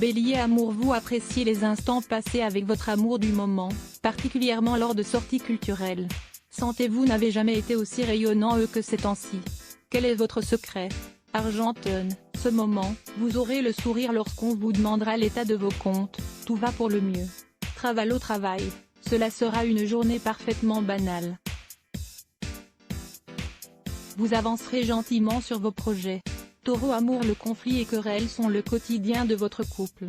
Bélier amour, vous appréciez les instants passés avec votre amour du moment, particulièrement lors de sorties culturelles. Santé, vous n'avez jamais été aussi rayonnant que ces temps-ci. Quel est votre secret? Argentine, ce moment, vous aurez le sourire lorsqu'on vous demandera l'état de vos comptes, tout va pour le mieux. Travail au travail, cela sera une journée parfaitement banale. Vous avancerez gentiment sur vos projets. Taureau amour, le conflit et querelles sont le quotidien de votre couple.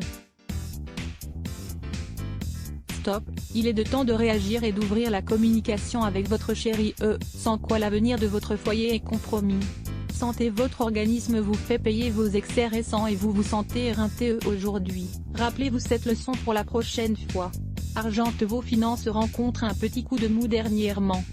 Stop, il est de temps de réagir et d'ouvrir la communication avec votre chéri, sans quoi l'avenir de votre foyer est compromis. Santé, votre organisme vous fait payer vos excès récents et vous vous sentez éreinté aujourd'hui. Rappelez-vous cette leçon pour la prochaine fois. Argente, vos finances rencontrent un petit coup de mou dernièrement.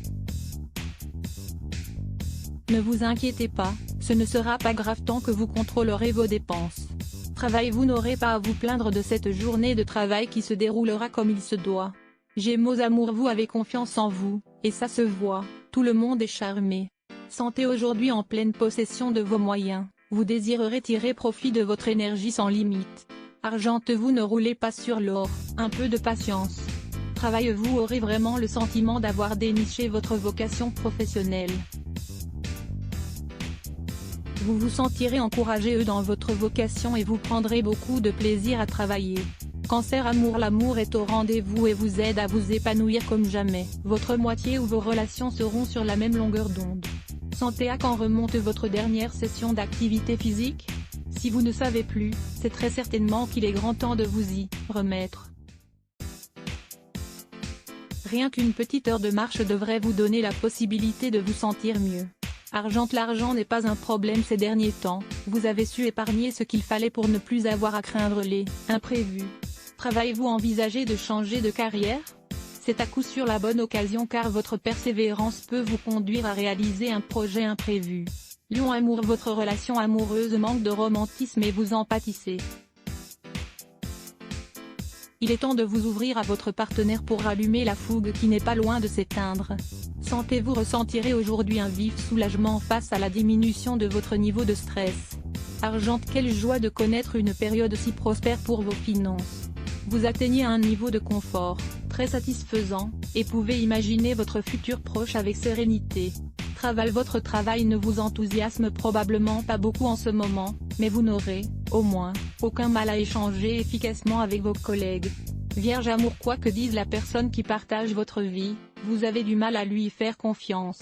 Ne vous inquiétez pas, ce ne sera pas grave tant que vous contrôlerez vos dépenses. Travail, vous n'aurez pas à vous plaindre de cette journée de travail qui se déroulera comme il se doit. Gémeaux amour, vous avez confiance en vous, et ça se voit, tout le monde est charmé. Santé, aujourd'hui en pleine possession de vos moyens, vous désirerez tirer profit de votre énergie sans limite. Argente, vous ne roulez pas sur l'or, un peu de patience. Travail, vous aurez vraiment le sentiment d'avoir déniché votre vocation professionnelle. Vous vous sentirez encouragé dans votre vocation et vous prendrez beaucoup de plaisir à travailler. Cancer amour, l'amour est au rendez-vous et vous aide à vous épanouir comme jamais. Votre moitié ou vos relations seront sur la même longueur d'onde. Santé, à quand remonte votre dernière session d'activité physique? Si vous ne savez plus, c'est très certainement qu'il est grand temps de vous y remettre. Rien qu'une petite heure de marche devrait vous donner la possibilité de vous sentir mieux. Argente, l'argent n'est pas un problème ces derniers temps, vous avez su épargner ce qu'il fallait pour ne plus avoir à craindre les imprévus. Travail, vous envisagez de changer de carrière? C'est à coup sûr la bonne occasion car votre persévérance peut vous conduire à réaliser un projet imprévu. Lion amour, votre relation amoureuse manque de romantisme et vous en pâtissez. Il est temps de vous ouvrir à votre partenaire pour rallumer la fougue qui n'est pas loin de s'éteindre. Santé, vous ressentirez aujourd'hui un vif soulagement face à la diminution de votre niveau de stress. Argente, quelle joie de connaître une période si prospère pour vos finances. Vous atteignez un niveau de confort très satisfaisant, et pouvez imaginer votre futur proche avec sérénité. Travail, votre travail ne vous enthousiasme probablement pas beaucoup en ce moment, mais vous n'aurez, au moins, aucun mal à échanger efficacement avec vos collègues. Vierge amour, quoi que dise la personne qui partage votre vie, vous avez du mal à lui faire confiance.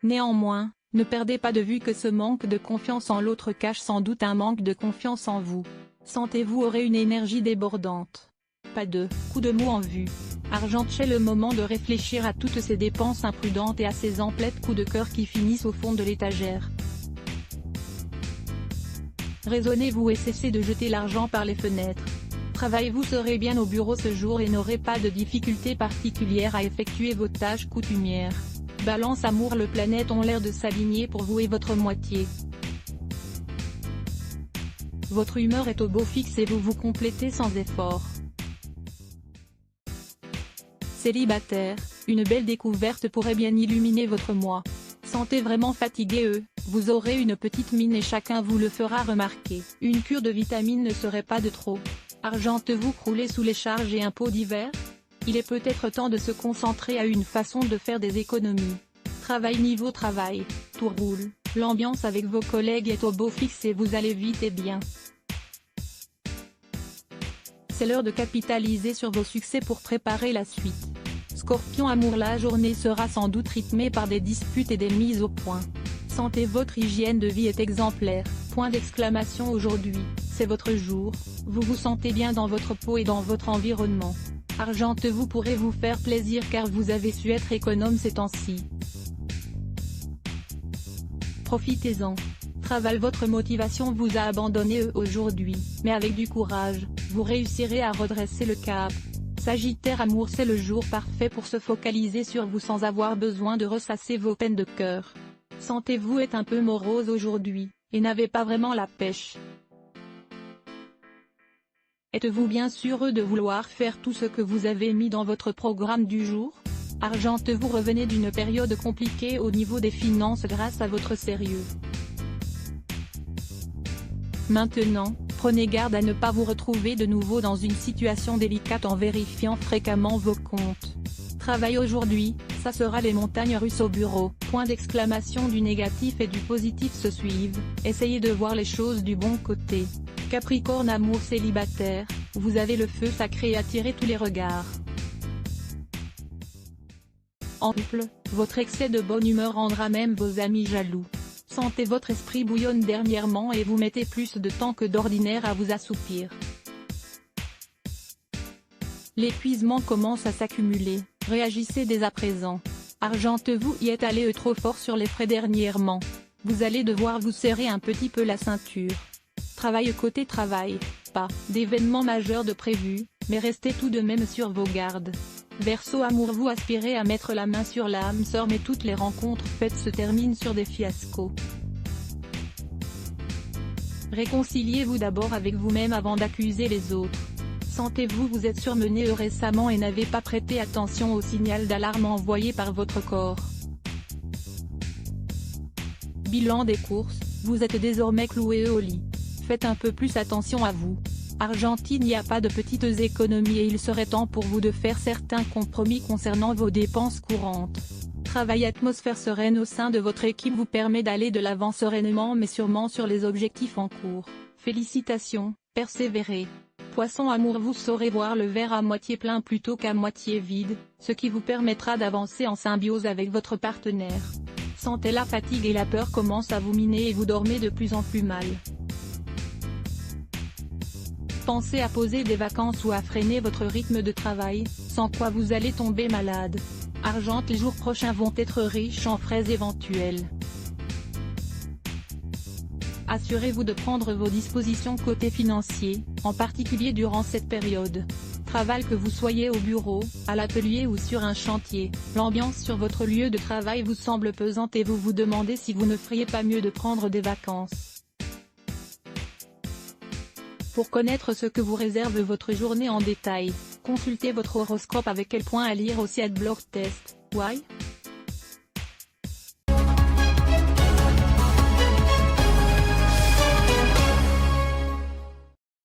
Néanmoins, ne perdez pas de vue que ce manque de confiance en l'autre cache sans doute un manque de confiance en vous. Santé, vous aurez une énergie débordante. Pas de coup de mou en vue. Argente, c'est le moment de réfléchir à toutes ces dépenses imprudentes et à ces emplettes coups de cœur qui finissent au fond de l'étagère. Raisonnez-vous et cessez de jeter l'argent par les fenêtres. Travail, vous serez bien au bureau ce jour et n'aurez pas de difficultés particulières à effectuer vos tâches coutumières. Balance amour, les planètes ont l'air de s'aligner pour vous et votre moitié. Votre humeur est au beau fixe et vous vous complétez sans effort. Célibataire, une belle découverte pourrait bien illuminer votre mois. Santé, vraiment fatigué, vous aurez une petite mine et chacun vous le fera remarquer. Une cure de vitamines ne serait pas de trop. Argente, vous croulez sous les charges et impôts divers? Il est peut-être temps de se concentrer à une façon de faire des économies. Travail, niveau travail, tout roule, l'ambiance avec vos collègues est au beau fixe et vous allez vite et bien. C'est l'heure de capitaliser sur vos succès pour préparer la suite. Scorpion amour, la journée sera sans doute rythmée par des disputes et des mises au point. Santé, votre hygiène de vie est exemplaire, point d'exclamation aujourd'hui, c'est votre jour, vous vous sentez bien dans votre peau et dans votre environnement. Argente, vous pourrez vous faire plaisir car vous avez su être économe ces temps-ci. Profitez-en. Travail, votre motivation vous a abandonné aujourd'hui, mais avec du courage, vous réussirez à redresser le cap. Sagittaire amour, c'est le jour parfait pour se focaliser sur vous sans avoir besoin de ressasser vos peines de cœur. Santé, vous êtes un peu morose aujourd'hui, et n'avez pas vraiment la pêche. Êtes-vous bien sûr de vouloir faire tout ce que vous avez mis dans votre programme du jour? Argente, vous revenez d'une période compliquée au niveau des finances grâce à votre sérieux. Maintenant, prenez garde à ne pas vous retrouver de nouveau dans une situation délicate en vérifiant fréquemment vos comptes. Travail aujourd'hui, ça sera les montagnes russes au bureau. Point d'exclamation. Du négatif et du positif se suivent, essayez de voir les choses du bon côté. Capricorne. Amour célibataire, vous avez le feu sacré et attirez tous les regards. En couple, votre excès de bonne humeur rendra même vos amis jaloux. Sentez votre esprit bouillonne dernièrement et vous mettez plus de temps que d'ordinaire à vous assoupir. L'épuisement commence à s'accumuler, réagissez dès à présent. Argente. Vous y êtes allé trop fort sur les frais dernièrement. Vous allez devoir vous serrer un petit peu la ceinture. Travail. Côté travail, pas d'événement majeur de prévu, mais restez tout de même sur vos gardes. Verseau. Amour. Vous aspirez à mettre la main sur l'âme sœur mais toutes les rencontres faites se terminent sur des fiascos. Réconciliez-vous d'abord avec vous-même avant d'accuser les autres. Sentez-vous vous êtes surmené récemment et n'avez pas prêté attention au signal d'alarme envoyé par votre corps. Bilan des courses, vous êtes désormais cloué au lit. Faites un peu plus attention à vous. Argentine. Il n'y a pas de petites économies et il serait temps pour vous de faire certains compromis concernant vos dépenses courantes. Travail. Atmosphère sereine au sein de votre équipe vous permet d'aller de l'avant sereinement mais sûrement sur les objectifs en cours. Félicitations, persévérez. Poisson. Amour. Vous saurez voir le verre à moitié plein plutôt qu'à moitié vide, ce qui vous permettra d'avancer en symbiose avec votre partenaire. Santé. La fatigue et la peur commencent à vous miner et vous dormez de plus en plus mal. Pensez à poser des vacances ou à freiner votre rythme de travail, sans quoi vous allez tomber malade. Argente. Les jours prochains vont être riches en fraises éventuelles. Assurez-vous de prendre vos dispositions côté financier, en particulier durant cette période. Travail. Que vous soyez au bureau, à l'atelier ou sur un chantier, l'ambiance sur votre lieu de travail vous semble pesante et vous vous demandez si vous ne feriez pas mieux de prendre des vacances. Pour connaître ce que vous réserve votre journée en détail, consultez votre horoscope avec quel point à lire aussi Adblock Test. Why?